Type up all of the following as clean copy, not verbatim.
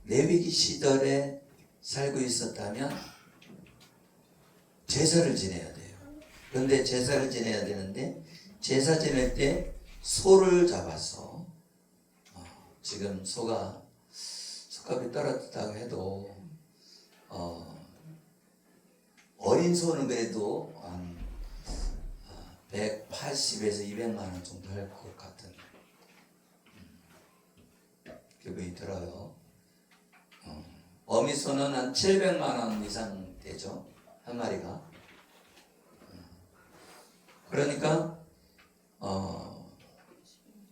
레위기 시절에 살고 있었다면 제사를 지내야 돼요. 그런데 제사를 지내야 되는데 제사 지낼 때 소를 잡아서 지금 소가 수값이 떨어졌다고 해도 어린 소는 그래도 한 180에서 200만 원 정도 할 것 같은 기분이 들어요. 어미 소는 한 700만 원 이상 되죠, 한 마리가. 그러니까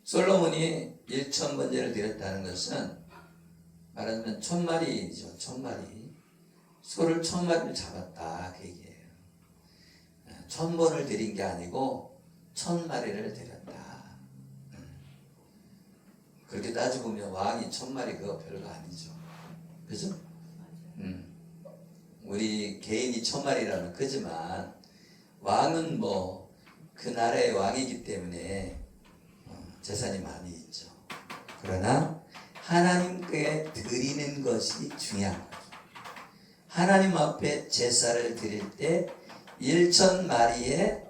솔로몬이 1000번제를 드렸다는 것은 말하자면 1000마리죠. 1000마리. 소를 1000마리를 잡았다 그 얘기예요. 1000번을 드린 게 아니고 1000마리를 드렸다. 그렇게 따지고 보면 왕이 1000마리 그거 별거 아니죠. 그죠? 우리 개인이 1000마리라면 크지만 왕은 뭐 그 나라의 왕이기 때문에 재산이 많이 있죠. 그러나 하나님께 드리는 것이 중요한 거죠. 하나님 앞에 제사를 드릴 때 1000마리의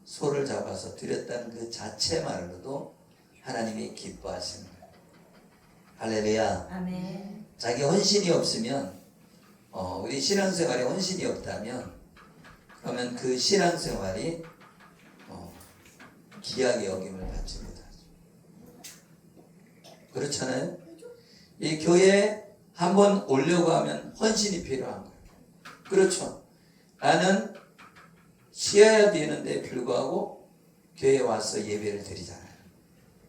소를 잡아서 드렸다는 그 자체만으로도 하나님이 기뻐하시는 거예요. 할렐루야. 아멘. 자기 헌신이 없으면 우리 신앙생활에 헌신이 없다면 그러면 그 신앙생활이 귀하게 여김을 받지 못하죠. 그렇잖아요. 이 교회에 한번 오려고 하면 헌신이 필요한 거예요. 그렇죠. 나는 쉬어야 되는데 불구하고 교회에 와서 예배를 드리잖아요.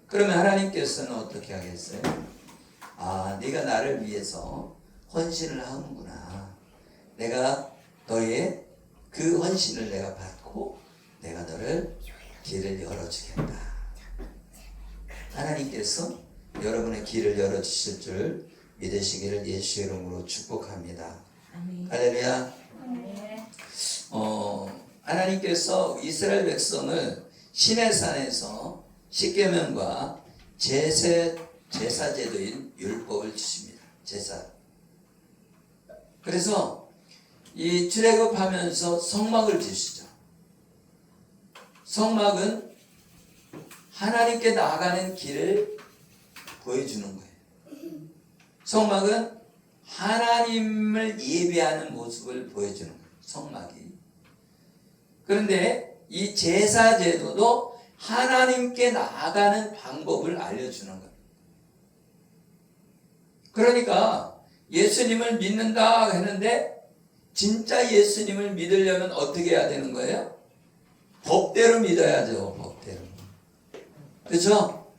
그러면 하나님께서는 어떻게 하겠어요? 아, 네가 나를 위해서 헌신을 하는구나. 내가 너의 그 헌신을 내가 받고 내가 너를 길을 열어주겠다. 하나님께서 여러분의 길을 열어주실 줄 믿으시기를 예수의 이름으로 축복합니다. 아멘. 할렐루야. 아멘. 하나님께서 이스라엘 백성을 시내산에서 십계명과 제사제도인 율법을 주십니다. 제사. 그래서 이 출애굽하면서 성막을 주시죠. 성막은 하나님께 나아가는 길을 보여주는 거예요. 성막은 하나님을 예배하는 모습을 보여주는 거예요. 성막이. 그런데 이 제사제도도 하나님께 나아가는 방법을 알려주는 거예요. 그러니까 예수님을 믿는다 했는데 진짜 예수님을 믿으려면 어떻게 해야 되는 거예요? 법대로 믿어야죠. 법대로. 그렇죠?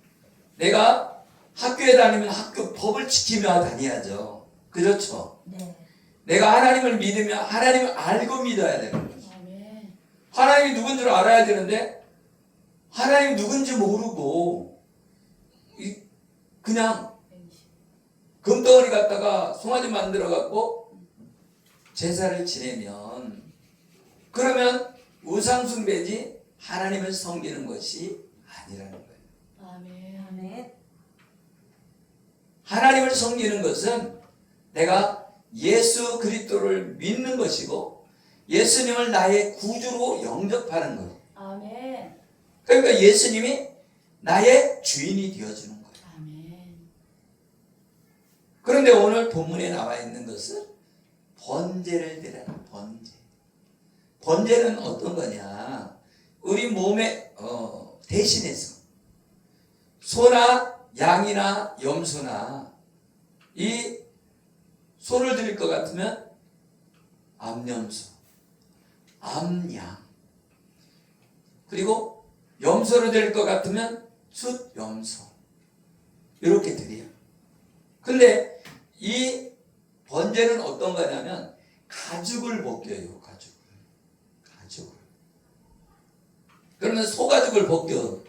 내가 학교에 다니면 학교 법을 지키며 다녀야죠. 그렇죠? 네. 내가 하나님을 믿으면 하나님을 알고 믿어야 되는 거죠. 아멘. 하나님이 누군 줄 알아야 되는데 하나님 누군지 모르고 그냥 금덩어리 갖다가 송아지 만들어 갖고 제사를 지내면 그러면 우상숭배지 하나님을 섬기는 것이 아니라는 거예요. 아멘. 아멘. 하나님을 섬기는 것은 내가 예수 그리스도를 믿는 것이고 예수님을 나의 구주로 영접하는 거예요. 아멘. 그러니까 예수님이 나의 주인이 되어주는 거예요. 아멘. 그런데 오늘 본문에 나와 있는 것은 번제를 드려라. 번제. 번제는 어떤 거냐? 우리 몸에 대신해서 소나 양이나 염소나 이 소를 드릴 것 같으면 암염소, 암양, 그리고 염소를 드릴 것 같으면 숫염소 이렇게 드려요. 근데 이 번제는 어떤 거냐면 가죽을 벗겨요. 가죽을. 그러면 소 가죽을 벗겨.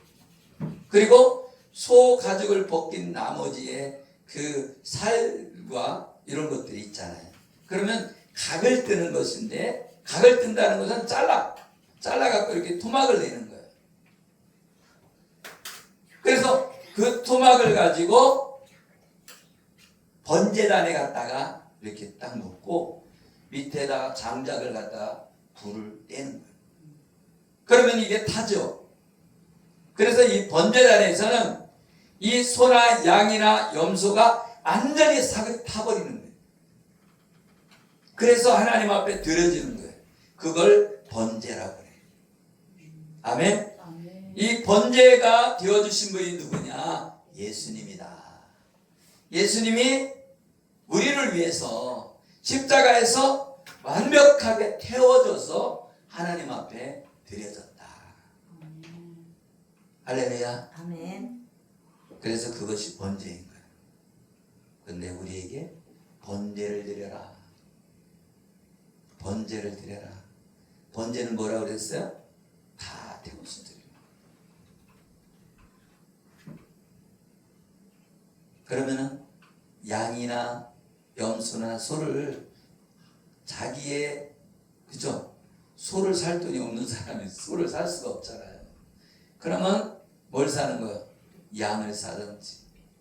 그리고 소 가죽을 벗긴 나머지에 그 살과 이런 것들이 있잖아요. 그러면 각을 뜨는 것인데 각을 뜬다는 것은 잘라갖고 이렇게 토막을 내는 거예요. 그래서 그 토막을 가지고 번제단에 갖다가 이렇게 딱 놓고 밑에다가 장작을 갖다가 불을 떼는 거예요. 그러면 이게 타죠. 그래서 이 번제단에서는 이 소나 양이나 염소가 완전히 사극 타버리는 거예요. 그래서 하나님 앞에 드려지는 거예요. 그걸 번제라고 해요. 아멘. 아멘. 이 번제가 되어주신 분이 누구냐? 예수님이다. 예수님이 우리를 위해서 십자가에서 완벽하게 태워져서 하나님 앞에 드려졌다. 아멘. 할렐루야. 아멘. 그래서 그것이 번제인 거예요. 근데 우리에게 번제를 드려라. 번제를 드려라. 번제는 뭐라고 그랬어요? 다 태워서 드려라. 그러면은 양이나 염소나 소를 자기의, 그죠? 소를 살 돈이 없는 사람이 소를 살 수가 없잖아요. 그러면 뭘 사는 거예요? 양을 사든지,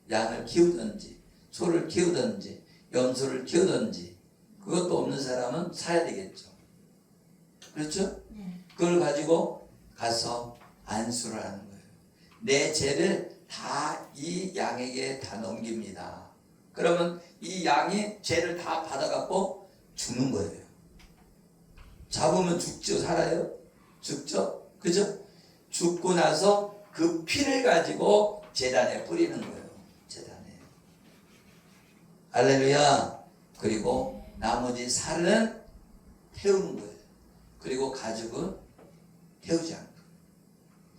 양을 키우든지, 소를 키우든지, 염소를 키우든지, 그것도 없는 사람은 사야 되겠죠. 그렇죠? 네. 그걸 가지고 가서 안수를 하는 거예요. 내 죄를 다 이 양에게 다 넘깁니다. 그러면 이 양이 죄를 다 받아갖고 죽는 거예요. 잡으면 죽죠? 살아요? 죽죠? 그죠? 죽고 나서 그 피를 가지고 제단에 뿌리는 거예요. 제단에. 할렐루야. 그리고 나머지 살은 태우는 거예요. 그리고 가죽은 태우지 않고.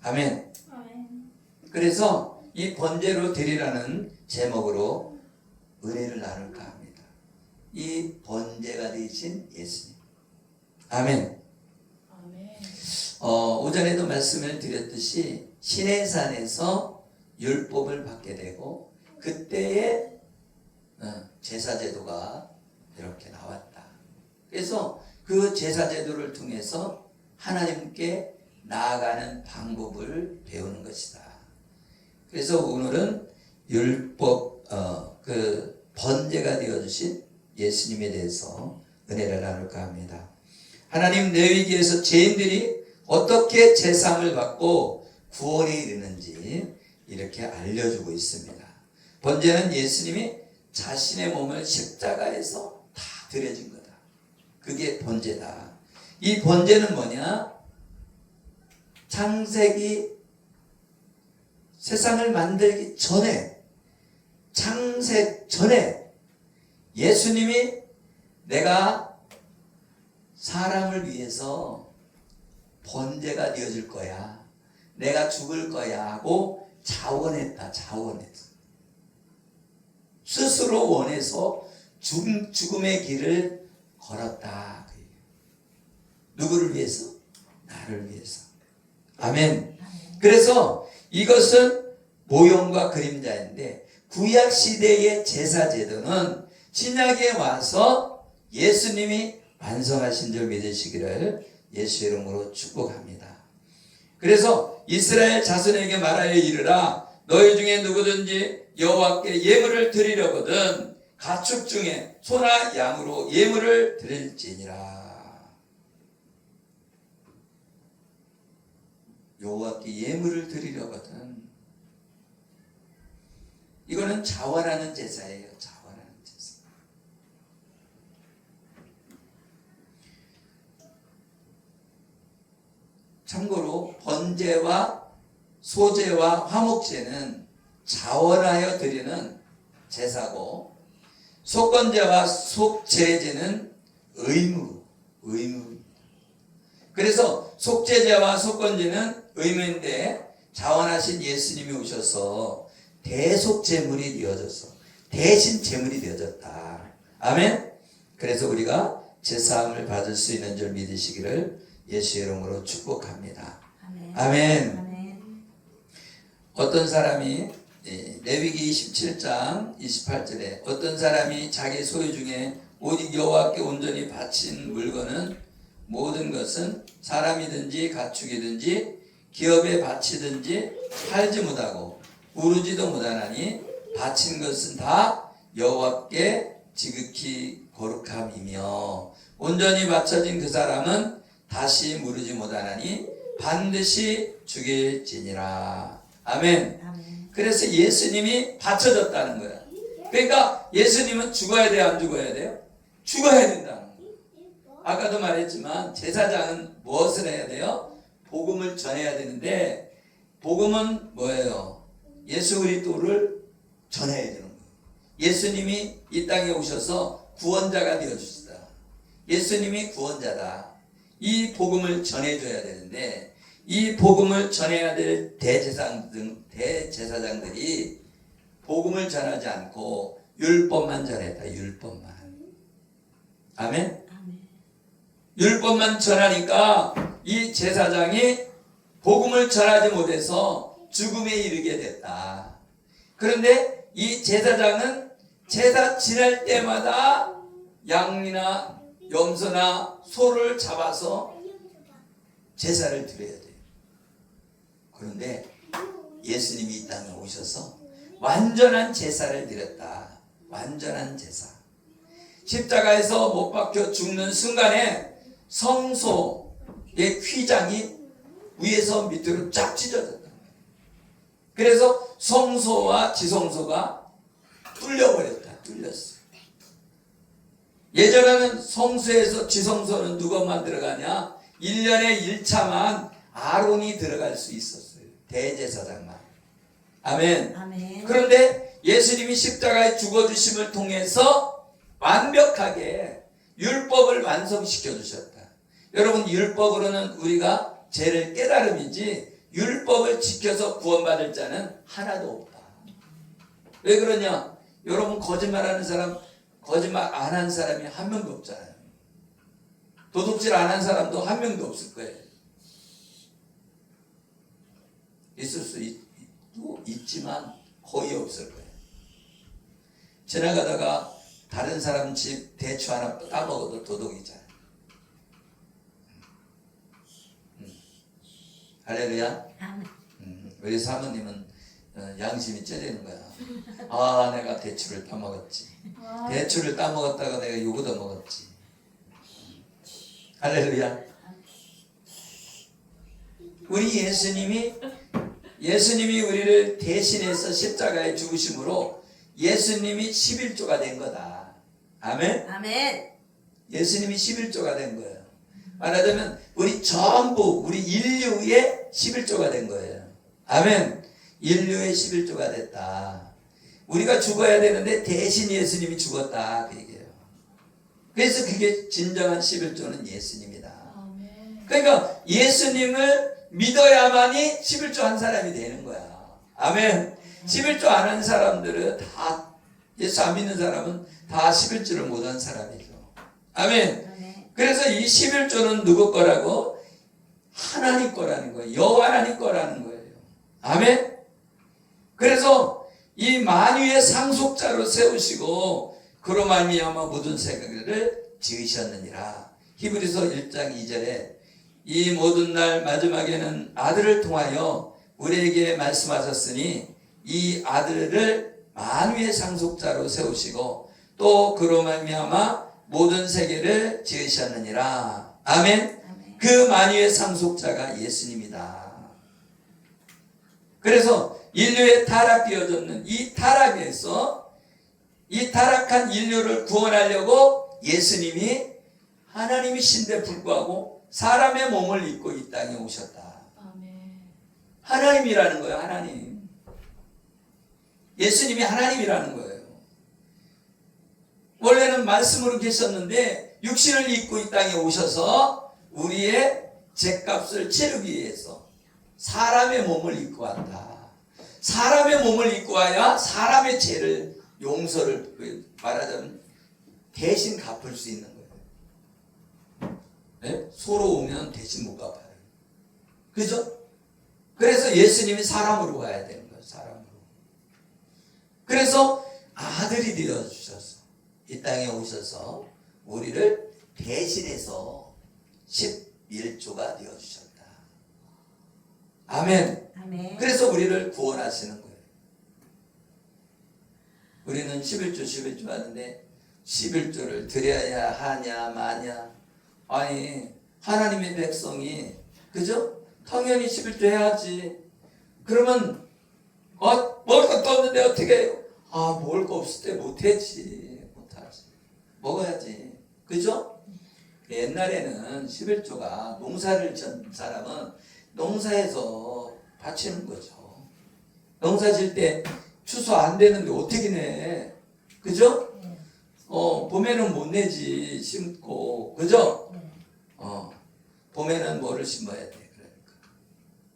아멘. 아멘. 그래서 이 번제로 드리라는 제목으로 은혜를 나눌까 합니다. 이 번제가 되신 예수님. 아멘. 아멘. 오전에도 말씀을 드렸듯이 시내산에서 율법을 받게 되고 그때에 제사제도가 이렇게 나왔다. 그래서 그 제사제도를 통해서 하나님께 나아가는 방법을 배우는 것이다. 그래서 오늘은 율법 그 번제가 되어주신 예수님에 대해서 은혜를 나눌까 합니다. 하나님 레위기에서 죄인들이 어떻게 제사함을 받고 구원에 이르는지 이렇게 알려주고 있습니다. 번제는 예수님이 자신의 몸을 십자가에서 다 드려진 거다. 그게 번제다. 이 번제는 뭐냐? 창세기 세상을 만들기 전에, 창세 전에 예수님이 내가 사람을 위해서 번제가 되어줄 거야. 내가 죽을 거야 하고 자원했다. 자원했어. 스스로 원해서 죽음의 길을 걸었다. 누구를 위해서? 나를 위해서. 아멘. 그래서 이것은 모형과 그림자인데 구약 시대의 제사 제도는 신약에 와서 예수님이 완성하신 줄 믿으시기를 예수 이름으로 축복합니다. 그래서 이스라엘 자손에게 말하여 이르라. 너희 중에 누구든지 여호와께 예물을 드리려거든 가축 중에 소나 양으로 예물을 드릴지니라. 여호와께 예물을 드리려거든. 이거는 자원하는 제사예요. 자원하는 제사. 참고로 번제와 소제와 화목제는 자원하여 드리는 제사고 속건제와 속제제는 의무입니다. 그래서 속제제와 속건제는 의무인데 자원하신 예수님이 오셔서 대속제물이 되어져서 대신 제물이 되어졌다. 아멘. 그래서 우리가 제사함을 받을 수 있는 줄 믿으시기를 예수 이름으로 축복합니다. 아멘. 아멘. 아멘. 어떤 사람이 레위기 27장 28절에 어떤 사람이 자기 소유 중에 오직 여호와께 온전히 바친 물건은 모든 것은 사람이든지 가축이든지 기업에 바치든지 팔지 못하고 우르지도 못하나니 바친 것은 다 여호와께 지극히 거룩함이며 온전히 바쳐진 그 사람은 다시 무르지 못하나니 반드시 죽일지니라. 아멘. 아멘. 그래서 예수님이 바쳐졌다는 거야. 그러니까 예수님은 죽어야 돼요, 안 죽어야 돼요? 죽어야 된다는 거예요. 아까도 말했지만 제사장은 무엇을 해야 돼요? 복음을 전해야 되는데 복음은 뭐예요? 예수 그리스도를 전해야 되는 거예요. 예수님이 이 땅에 오셔서 구원자가 되어주시다. 예수님이 구원자다. 이 복음을 전해줘야 되는데 이 복음을 전해야 될 대제사장들이 복음을 전하지 않고 율법만 전했다. 율법만. 아멘? 아멘. 율법만 전하니까 이 제사장이 복음을 전하지 못해서 죽음에 이르게 됐다. 그런데 이 제사장은 제사 지낼 때마다 양이나 염소나 소를 잡아서 제사를 드려야 돼요. 그런데 예수님이 이 땅에 오셔서 완전한 제사를 드렸다. 완전한 제사. 십자가에서 못 박혀 죽는 순간에 성소의 휘장이 위에서 밑으로 쫙 찢어졌다. 그래서 성소와 지성소가 뚫려버렸다. 뚫렸어. 예전에는 성소에서 지성소는 누가만 들어가냐? 1년에 1차만 아론이 들어갈 수 있었어요. 대제사장만. 아멘. 아멘. 그런데 예수님이 십자가에 죽어주심을 통해서 완벽하게 율법을 완성시켜 주셨다. 여러분, 율법으로는 우리가 죄를 깨달음이지 율법을 지켜서 구원받을 자는 하나도 없다. 왜 그러냐? 여러분, 거짓말하는 사람, 거짓말 안 한 사람이 한 명도 없잖아요. 도둑질 안 한 사람도 한 명도 없을 거예요. 있을 수 있지만 거의 없을 거예요. 지나가다가 다른 사람 집 대추 하나 따먹어도 도둑이잖아요. 할렐루야. 아멘. 우리 사모님은 양심이 ጨ리는 거야. 아, 내가 대추를 따먹었지. 대추를 따먹었다가 내가 요거 더 먹었지. 할렐루야. 우리 예수님이 우리를 대신해서 십자가에 죽으심으로 예수님이 11조가 된 거다. 아멘. 아멘. 예수님이 11조가 된 거예요. 말하자면 우리 전부 우리 인류의 11조가 된 거예요. 아멘. 인류의 11조가 됐다. 우리가 죽어야 되는데 대신 예수님이 죽었다. 그 얘기예요. 그래서 그게 진정한 11조는 예수님이다. 아멘. 그러니까 예수님을 믿어야만이 11조 한 사람이 되는 거야. 아멘. 11조 안 한 사람들은 다, 예수 안 믿는 사람은 다 11조를 못 한 사람이죠. 아멘. 아멘. 그래서 이 11조는 누구 거라고? 하나님 거라는 거예요. 여호와 하나님 거라는 거예요. 아멘. 그래서 이 만유의 상속자로 세우시고 그로 말미암아 모든 세계를 지으셨느니라. 히브리서 1장 2절에 이 모든 날 마지막에는 아들을 통하여 우리에게 말씀하셨으니 이 아들을 만유의 상속자로 세우시고 또 그로 말미암아 모든 세계를 지으셨느니라. 아멘. 아멘. 그 만유의 상속자가 예수님이다. 그래서 인류에 타락되어졌는 이 타락에서 이 타락한 인류를 구원하려고 예수님이 하나님이신데 불구하고 사람의 몸을 입고 이 땅에 오셨다. 아멘. 하나님이라는 거예요. 하나님. 예수님이 하나님이라는 거예요. 원래는 말씀으로 계셨는데 육신을 입고 이 땅에 오셔서 우리의 죄값을 치르기 위해서 사람의 몸을 입고 왔다. 사람의 몸을 입고 와야 사람의 죄를 용서를 말하자면 대신 갚을 수 있는 거예요. 네? 소로 오면 대신 못 갚아요. 그죠? 그래서 예수님이 사람으로 와야 되는 거예요. 사람으로. 그래서 아들이 되어주셔서 이 땅에 오셔서 우리를 대신해서 11조가 되어주셨다. 아멘. 아멘. 그래서 우리를 구원하시는 거예요. 우리는 11조 하는데 11조를 드려야 하냐 마냐. 아니 하나님의 백성이 그죠? 당연히 11조 해야지. 그러면 먹을 것도 없는데 어떻게 해요? 먹을 거 없을 때 못하지. 먹어야지. 그죠? 옛날에는 11조가 농사를 전 사람은 농사에서 바치는 거죠. 농사 질 때 추수 안 되는데 어떻게 내? 그죠? 봄에는 못 내지 심고 그죠? 봄에는 뭐를 심어야 돼?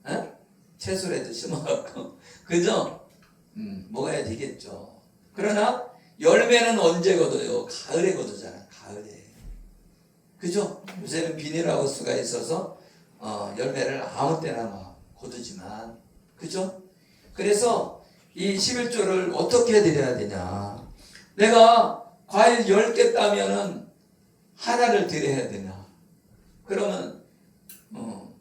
그러니까 채소라도 심어갖고 그죠? 먹어야 되겠죠. 그러나 열매는 언제 거둬요? 가을에 거두잖아. 가을에. 그죠? 요새는 비닐하우스가 있어서 열매를 아무 때나 막 거두지만 그죠? 그래서 이 11조를 어떻게 드려야 되냐? 내가 과일 10개 따면은 하나를 드려야 되냐? 그러면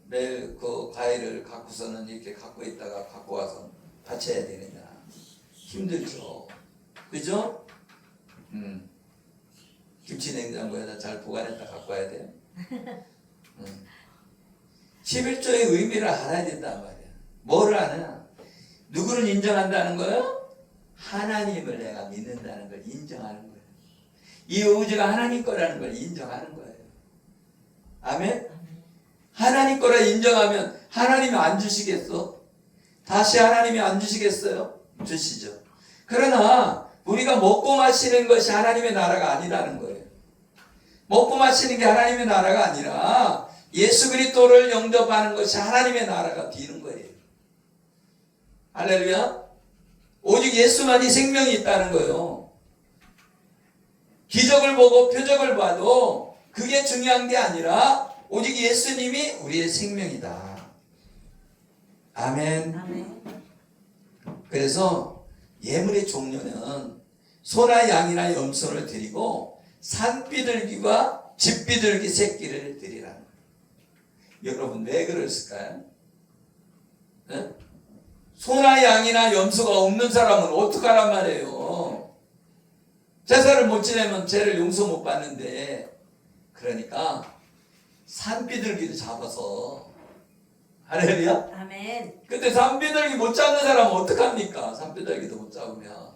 매일 그 과일을 갖고서는 이렇게 갖고 있다가 갖고 와서 바쳐야 되느냐? 힘들죠. 그죠? 김치 냉장고에다 잘 보관했다 갖고 와야 돼요. 11조의 의미를 알아야 된단 말이야. 뭐를 아냐? 누구를 인정한다는 거예요? 하나님을 내가 믿는다는 걸 인정하는 거예요. 이 우주가 하나님 거라는 걸 인정하는 거예요. 아멘? 하나님 거라 인정하면 하나님이 안 주시겠어? 다시 하나님이 안 주시겠어요? 주시죠. 그러나 우리가 먹고 마시는 것이 하나님의 나라가 아니라는 거예요. 먹고 마시는 게 하나님의 나라가 아니라 예수 그리스도를 영접하는 것이 하나님의 나라가 되는 거예요. 할렐루야. 오직 예수만이 생명이 있다는 거예요. 기적을 보고 표적을 봐도 그게 중요한 게 아니라 오직 예수님이 우리의 생명이다. 아멘. 아멘. 그래서 예물의 종류는 소나 양이나 염소를 드리고 산비둘기와 집비둘기 새끼를 드리라는 거예요. 여러분 왜 그랬을까요? 네? 소나 양이나 염소가 없는 사람은 어떡하란 말이에요. 제사를 못 지내면 죄를 용서 못 받는데 그러니까 산비둘기를 잡아서 할렐루야. 아멘. 근데 산비둘기 못 잡는 사람은 어떡합니까? 산비둘기도 못 잡으면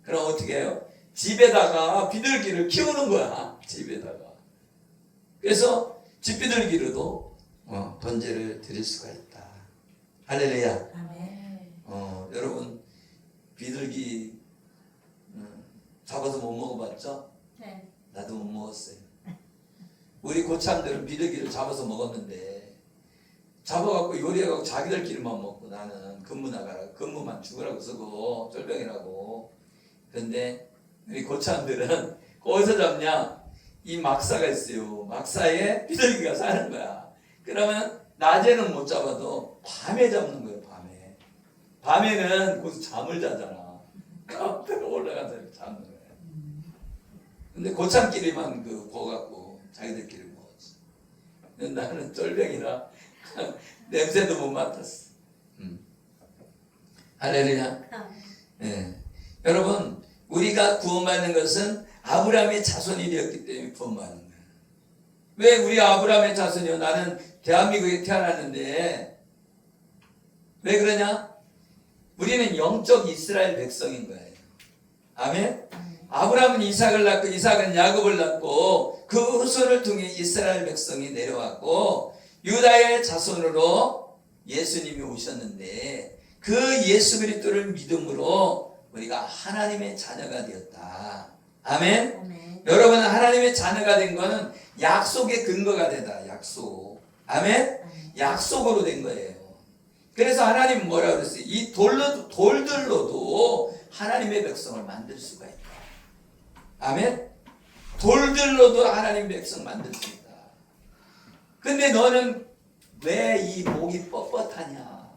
그럼 어떻게 해요? 집에다가 비둘기를 키우는 거야. 집에다가. 그래서 집비둘기로도 번제를 드릴 수가 있다. 할렐루야. 아멘. 여러분 비둘기 잡아서 못 먹어봤죠? 네. 나도 못 먹었어요. 우리 고참들은 비둘기를 잡아서 먹었는데 잡아갖고 요리해갖고 자기들끼리만 먹고 나는 근무 나가라 근무만 죽으라고 쓰고 쫄병이라고. 그런데 우리 고참들은 어디서 잡냐? 이 막사가 있어요. 막사에 비둘기가 사는 거야. 그러면 낮에는 못 잡아도 밤에 잡는 거예요. 밤에는 거기서 잠을 자잖아. 깜빡 올라가서 이렇게 잡는 거야. 근데 고참끼리만 구워갖고 자기들끼리 먹었어. 나는 쫄병이라 냄새도 못 맡았어. 할렐루야. 네. 여러분 우리가 구원받는 것은 아브라함의 자손이 되었기 때문에 구원받는 거예요. 왜 우리가 아브라함의 자손이요? 나는 대한민국에 태어났는데 왜 그러냐? 우리는 영적 이스라엘 백성인 거예요. 아멘? 아브라함은 이삭을 낳고 이삭은 야곱을 낳고 그 후손을 통해 이스라엘 백성이 내려왔고 유다의 자손으로 예수님이 오셨는데 그 예수 그리스도를 믿음으로 우리가 하나님의 자녀가 되었다. 아멘? 아멘. 여러분 하나님의 자녀가 된 거는 약속의 근거가 되다. 약속. 아멘? 약속으로 된 거예요. 그래서 하나님은 뭐라고 그랬어요? 이 돌들로도 하나님의 백성을 만들 수가 있다. 아멘? 돌들로도 하나님의 백성 만들 수 있다. 근데 너는 왜 이 목이 뻣뻣하냐?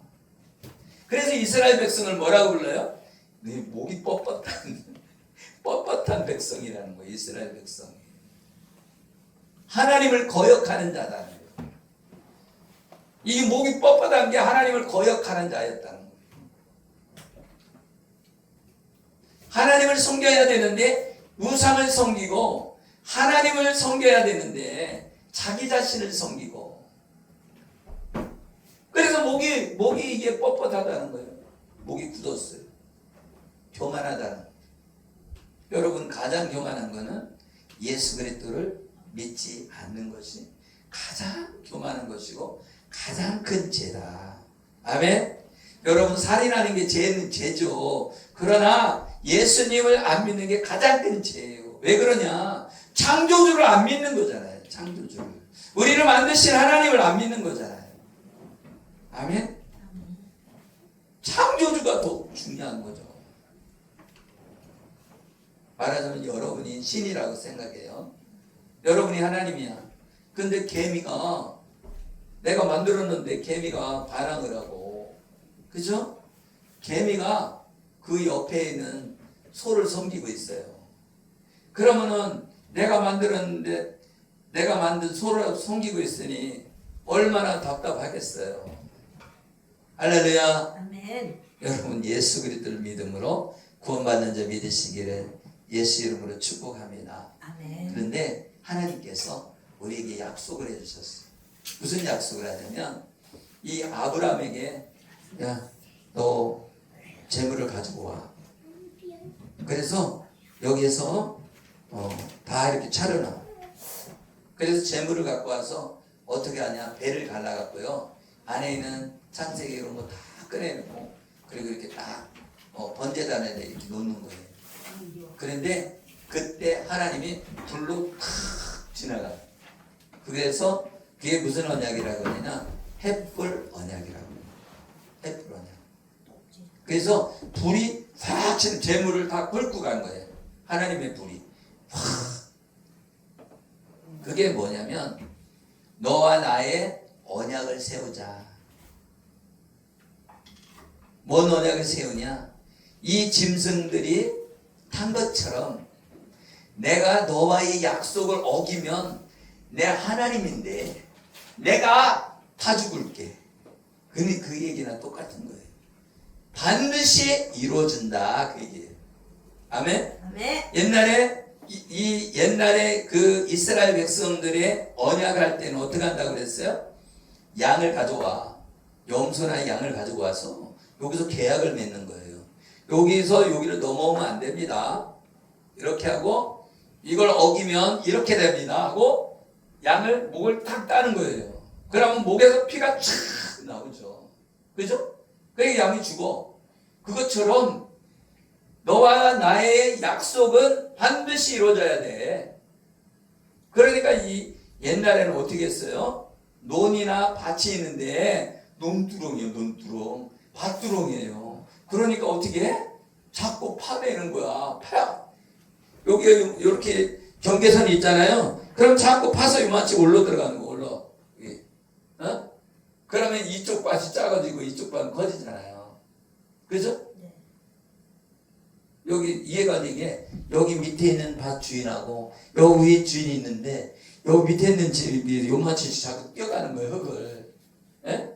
그래서 이스라엘 백성을 뭐라고 불러요? 네 목이 뻣뻣한 백성이라는 거예요. 이스라엘 백성이. 하나님을 거역하는 자다는 거예요. 이 목이 뻣뻣한 게 하나님을 거역하는 자였다는 거예요. 하나님을 섬겨야 되는데 우상을 섬기고, 하나님을 섬겨야 되는데 자기 자신을 섬기고. 그래서 목이 이게 뻣뻣하다는 거예요. 목이 굳었어요. 교만하다는 거예요. 여러분, 가장 교만한 거는 예수 그리스도를 믿지 않는 것이 가장 교만한 것이고 가장 큰 죄다. 아멘. 여러분, 살인하는 게 죄죠. 그러나 예수님을 안 믿는 게 가장 큰 죄예요. 왜 그러냐? 창조주를 안 믿는 거잖아요. 창조주를. 우리를 만드신 하나님을 안 믿는 거잖아요. 아멘. 창조주가 더 중요한 거죠. 말하자면 여러분이 신이라고 생각해요. 여러분이 하나님이야. 근데 개미가, 내가 만들었는데 개미가 반항을 하고, 그죠? 개미가 그 옆에 있는 소를 섬기고 있어요. 그러면은 내가 만들었는데 내가 만든 소를 섬기고 있으니 얼마나 답답하겠어요. 할렐루야. 아멘. 여러분, 예수 그리스도를 믿음으로 구원받는 자 믿으시기를 예수 이름으로 축복합니다. 아멘. 그런데 하나님께서 우리에게 약속을 해주셨어요. 무슨 약속을 하냐면, 이 아브라함에게, 야, 너 재물을 가지고 와. 그래서 여기에서 다 이렇게 차려놔. 그래서 재물을 갖고 와서 어떻게 하냐? 배를 갈라갖고요, 안에 있는 창세기 이런 거 다 꺼내놓고, 그리고 이렇게 딱 번제단에 이렇게 놓는 거예요. 그런데 그때 하나님이 불로 탁 지나가요. 그래서 그게 무슨 언약이라고 하냐면 햇불 언약이라고 해요. 햇불 언약. 그래서 불이 확 치는, 재물을 다 끓고 간 거예요. 하나님의 불이 확. 그게 뭐냐면 너와 나의 언약을 세우자. 뭔 언약을 세우냐? 이 짐승들이 탄 것처럼 내가 너와의 약속을 어기면 내 하나님인데 내가 다 죽을게. 근데 그 얘기나 똑같은 거예요. 반드시 이루어진다, 그 얘기예요. 아멘. 아멘. 옛날에 그 이스라엘 백성들의 언약할 때는 어떻게 한다고 그랬어요? 양을 가져와. 염소나 양을 가지고 와서 여기서 계약을 맺는 거예요. 여기서 여기를 넘어오면 안 됩니다. 이렇게 하고, 이걸 어기면 이렇게 됩니다 하고 양을, 목을 탁 따는 거예요. 그러면 목에서 피가 촥 나오죠. 그죠? 그러니까 양이 죽어. 그것처럼 너와 나의 약속은 반드시 이루어져야 돼. 그러니까 이 옛날에는 어떻게 했어요? 논이나 밭이 있는데 논두렁이에요. 논두렁. 밭두렁이에요. 그러니까 어떻게 해? 자꾸 파내는 거야. 여기 이렇게 경계선이 있잖아요. 그럼 자꾸 파서 이만치 올라 들어가는 거. 올라. 어? 그러면 이쪽 밭이 작아지고 이쪽 밭은 커지잖아요. 그죠? 네. 여기 이해가 되게, 여기 밑에 있는 밭 주인하고 여기 위에 주인이 있는데 여기 밑에 있는 집이 요만치 자꾸 뛰어가는 거예요. 흙을. 예?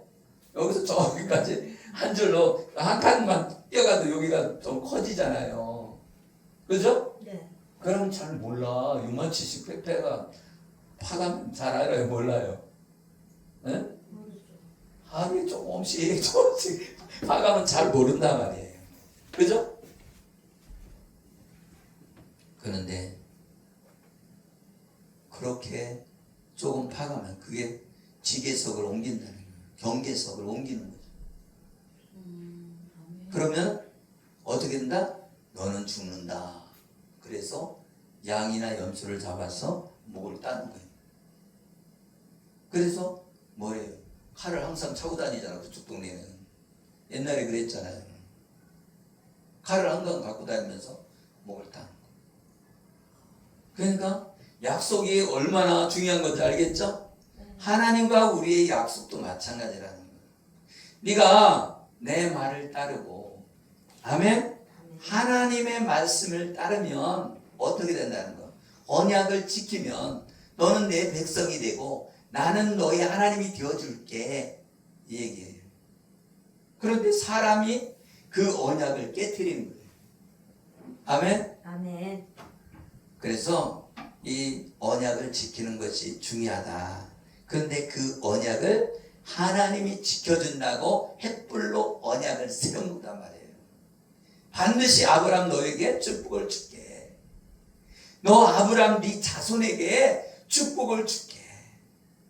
여기서 저기까지 한 줄로 한 칸만 뛰어가도 여기가 좀 커지잖아요. 그죠? 네. 그럼 잘 몰라. 6만70 페페가 파가면 잘 알아요? 몰라요? 예? 모르죠. 하루에 조금씩 파가면 잘 모른단 말이에요. 그죠? 그런데 그렇게 조금 파가면 그게 지계석을 옮긴다는 거예요. 경계석을 옮기는 거죠. 그러면 어떻게 된다? 너는 죽는다. 그래서 양이나 염소를 잡아서 목을 따는 거예요. 그래서 뭐예요? 칼을 항상 차고 다니잖아. 그쪽 동네는. 옛날에 그랬잖아요. 칼을 항상 갖고 다니면서 목을 따는 거예요. 그러니까 약속이 얼마나 중요한 건지 알겠죠? 하나님과 우리의 약속도 마찬가지라는 거예요. 네가 내 말을 따르고, 아멘? 하나님의 말씀을 따르면 어떻게 된다는 거? 언약을 지키면 너는 내 백성이 되고 나는 너의 하나님이 되어줄게, 이 얘기예요. 그런데 사람이 그 언약을 깨트리는 거예요. 아멘. 아멘. 그래서 이 언약을 지키는 것이 중요하다. 그런데 그 언약을 하나님이 지켜준다고 횃불로 언약을 세운 거단 말이에요. 반드시 아브라함 너에게 축복을 줄게. 너 아브라함 네 자손에게 축복을 줄게.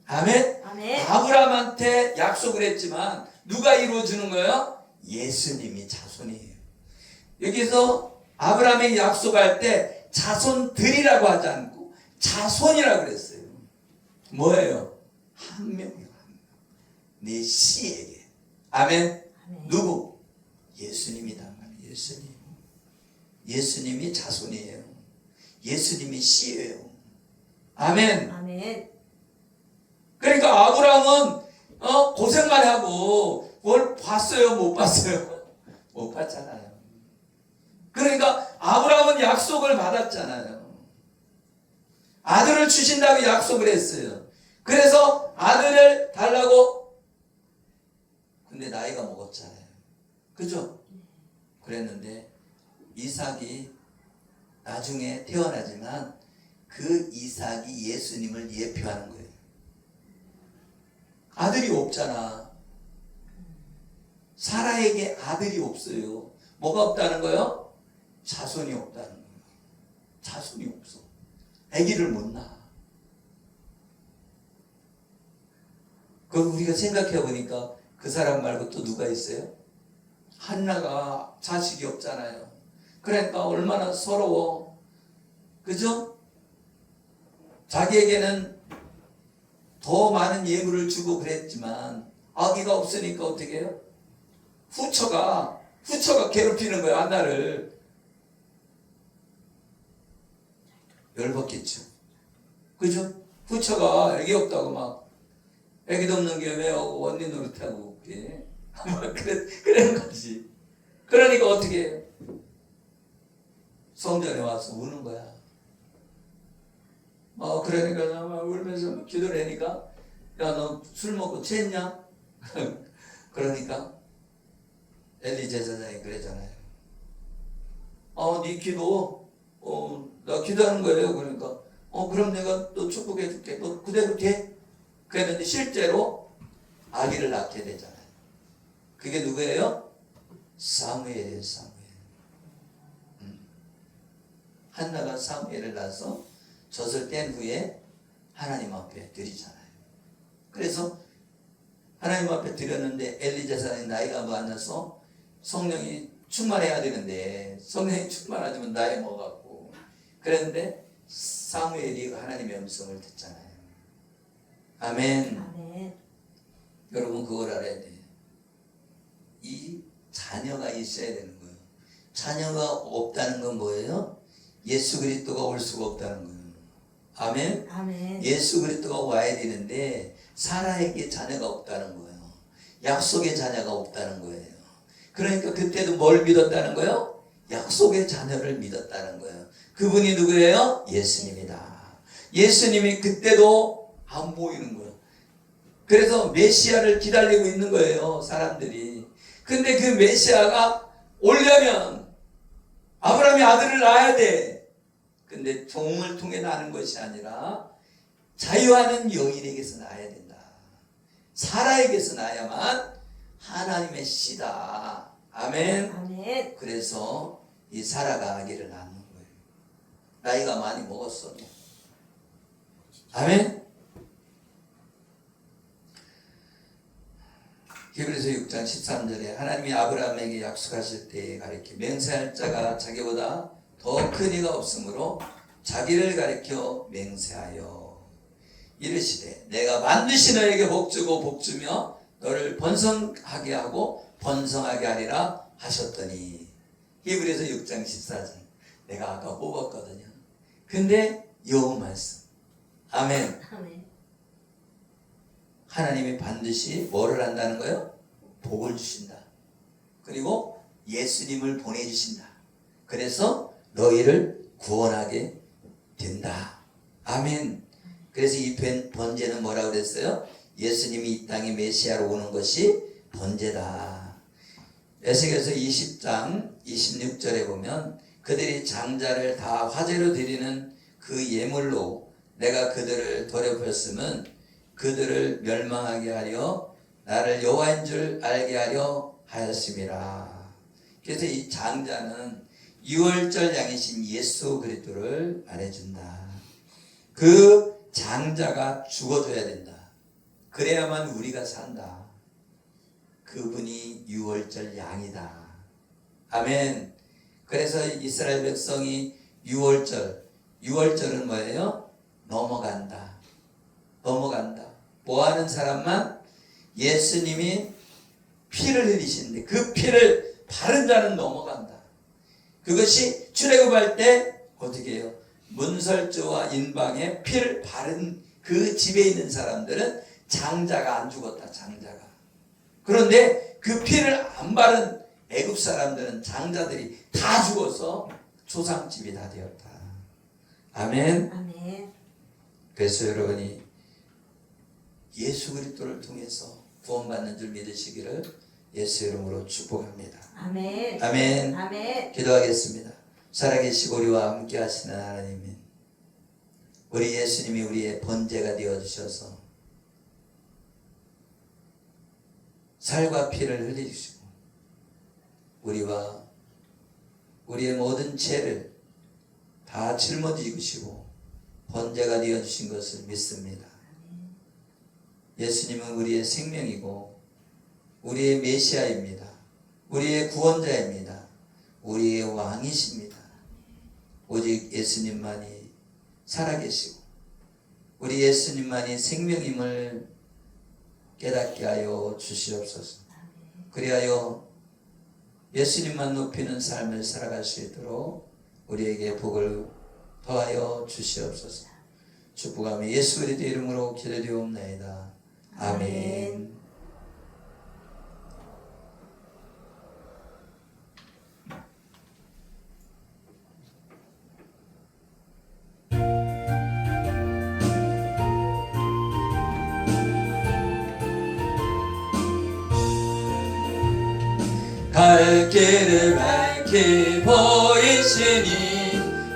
아멘. 아멘. 아브라함한테 약속을 했지만 누가 이루어주는 거예요? 예수님이 자손이에요. 여기서 아브라함에게 약속할 때 자손들이라고 하지 않고 자손이라고 그랬어요. 뭐예요? 한 명이요. 네 씨에게. 아멘. 아멘. 누구? 예수님이다. 예수님. 예수님이 자손이에요. 예수님이 씨예요. 아멘. 아멘. 그러니까 아브라함은 고생만 하고 뭘 봤어요? 못 봤어요? 못 봤잖아요. 그러니까 아브라함은 약속을 받았잖아요. 아들을 주신다고 약속을 했어요. 그래서 아들을 달라고. 근데 나이가 먹었잖아요. 그죠? 그랬는데 이삭이 나중에 태어나지만 그 이삭이 예수님을 예표하는 거예요. 아들이 없잖아. 사라에게 아들이 없어요. 뭐가 없다는 거예요? 자손이 없다는 거예요. 자손이 없어. 아기를 못 낳아. 그럼 우리가 생각해 보니까 그 사람 말고 또 누가 있어요? 한나가 자식이 없잖아요. 그러니까 얼마나 서러워. 그죠? 자기에게는 더 많은 예물을 주고 그랬지만 아기가 없으니까 어떻게 해요? 후처가 괴롭히는 거예요. 한나를. 열받겠죠. 그죠? 후처가 애기 없다고 막 애기도 없는 게 왜 언니 노릇하고 그래? 그러는 거지. 그러니까 어떻게 해요? 성전에 와서 우는 거야. 그러니까 나 막 울면서 기도를 하니까 야, 너 술 먹고 취했냐? 그러니까 엘리 제사장이 그랬잖아요. 네 기도 나 기도하는 거예요. 그러니까 그럼 내가 또 축복해 줄게. 너 그대로 돼? 그랬는데 실제로 아기를 낳게 되잖아요. 그게 누구예요? 사무엘이에요. 사무엘. 한나가 사무엘을 낳아서 젖을 뗀 후에 하나님 앞에 드리잖아요. 그래서 하나님 앞에 드렸는데 엘리 제사장이 나이가 많아서 성령이 충만해야 되는데 성령이 충만하지만 나이 먹었고 그랬는데 사무엘이 하나님의 음성을 듣잖아요. 아멘. 아멘. 여러분 그걸 알아야 돼요. 이 자녀가 있어야 되는 거예요. 자녀가 없다는 건 뭐예요? 예수 그리스도가 올 수가 없다는 거예요. 아멘. 아멘. 예수 그리스도가 와야 되는데 사라에게 자녀가 없다는 거예요. 약속의 자녀가 없다는 거예요. 그러니까 그때도 뭘 믿었다는 거예요? 약속의 자녀를 믿었다는 거예요. 그분이 누구예요? 예수님이다. 예수님이 그때도 안 보이는 거예요. 그래서 메시아를 기다리고 있는 거예요. 사람들이. 근데 그 메시아가 오려면 아브라함이 아들을 낳아야 돼. 근데 종을 통해 나는 것이 아니라 자유하는 여인에게서 낳아야 된다. 사라에게서 낳아야만 하나님의 씨다. 아멘. 아멘. 그래서 이 사라가 아기를 낳는 거예요. 나이가 많이 먹었어. 아멘. 히브리서 6장 13절에 하나님이 아브라함에게 약속하실 때에 가리켜 맹세할 자가 자기보다 더 큰 이가 없으므로 자기를 가리켜 맹세하여 이르시되 내가 반드시 너에게 복주고 복주며 너를 번성하게 하고 번성하게 하리라 하셨더니 히브리서 6장 14절 내가 아까 뽑았거든요. 근데 요 말씀 아멘. 아멘. 하나님이 반드시 뭐를 한다는 거예요? 복을 주신다. 그리고 예수님을 보내주신다. 그래서 너희를 구원하게 된다. 아멘. 그래서 이 번제는 뭐라고 그랬어요? 예수님이 이 땅에 메시아로 오는 것이 번제다. 에스겔서 20장 26절에 보면 그들이 장자를 다 화제로 드리는 그 예물로 내가 그들을 더럽혔으면 그들을 멸망하게 하려 나를 여호와인 줄 알게 하려 하였음이라. 그래서 이 장자는 유월절 양이신 예수 그리스도를 말해준다. 그 장자가 죽어줘야 된다. 그래야만 우리가 산다. 그분이 유월절 양이다. 아멘. 그래서 이스라엘 백성이 유월절은 뭐예요? 넘어간다. 뭐하는 사람만? 예수님이 피를 흘리시는데 그 피를 바른 자는 넘어간다. 그것이 출애굽할 때 어떻게 해요? 문설주와 인방에 피를 바른 그 집에 있는 사람들은 장자가 안 죽었다. 장자가. 그런데 그 피를 안 바른 애굽 사람들은 장자들이 다 죽어서 조상집이 다 되었다. 아멘. 아멘. 그래서 여러분이 예수 그리스도를 통해서 구원받는 줄 믿으시기를 예수 이름으로 축복합니다. 아멘. 아멘. 아멘. 기도하겠습니다. 살아계시고 우리와 함께 하시는 하나님, 우리 예수님이 우리의 번제가 되어주셔서 살과 피를 흘리시고 우리와 우리의 모든 죄를 다 짊어지시고 번제가 되어주신 것을 믿습니다. 예수님은 우리의 생명이고 우리의 메시아입니다. 우리의 구원자입니다. 우리의 왕이십니다. 오직 예수님만이 살아계시고 우리 예수님만이 생명임을 깨닫게 하여 주시옵소서. 그리하여 예수님만 높이는 삶을 살아갈 수 있도록 우리에게 복을 더하여 주시옵소서. 축복하며 예수 그리스도 이름으로 기도드리옵나이다. 아멘. 갈 길을 밝히 보이시니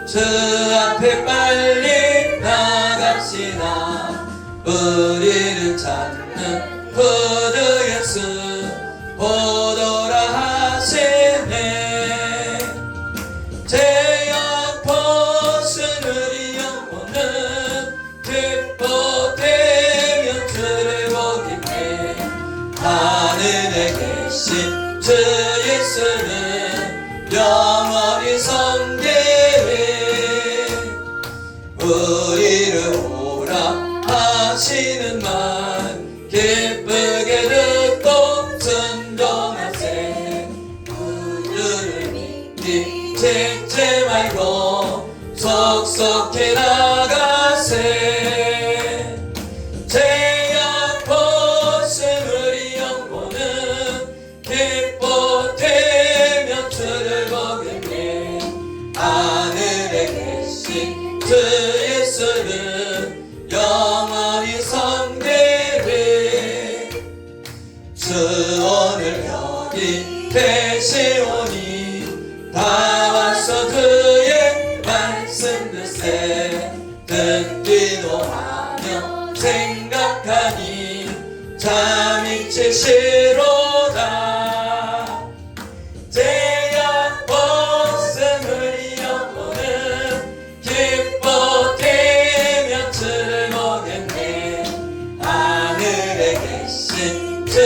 주 앞에 빨리 나갑시다. 우리를 찾는 구주 예수 오더라 하시네. 죄악 벗은 우리 영혼은 기뻐되며 주를 보기에 하늘에 계신 주 예수는 영원히 성계해. 우리를 오라 하시는 말 기쁘게 듣고 순종하세. 주를 믿기 책제 말고 속속히 나가세. 죄악 벗은 우리 영혼은 기뻐되며 주를 보겠네. 하늘에 계신 주 예수는 영원히 성대해. 주 오늘 여기 계시오니 다 와서 그의 말씀 듣세. 듣기도 하며 생각하니 잠이 치시로다. 죄악 벗은 우리 영혼은 기뻐되며 주를 보겠네. 하늘에 계신 주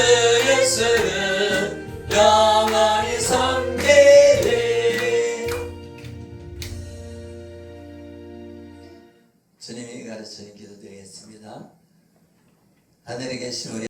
예수는 영원히 섬기리. 주님이 가르치는 기도 드리겠습니다. 하늘에 계신 우리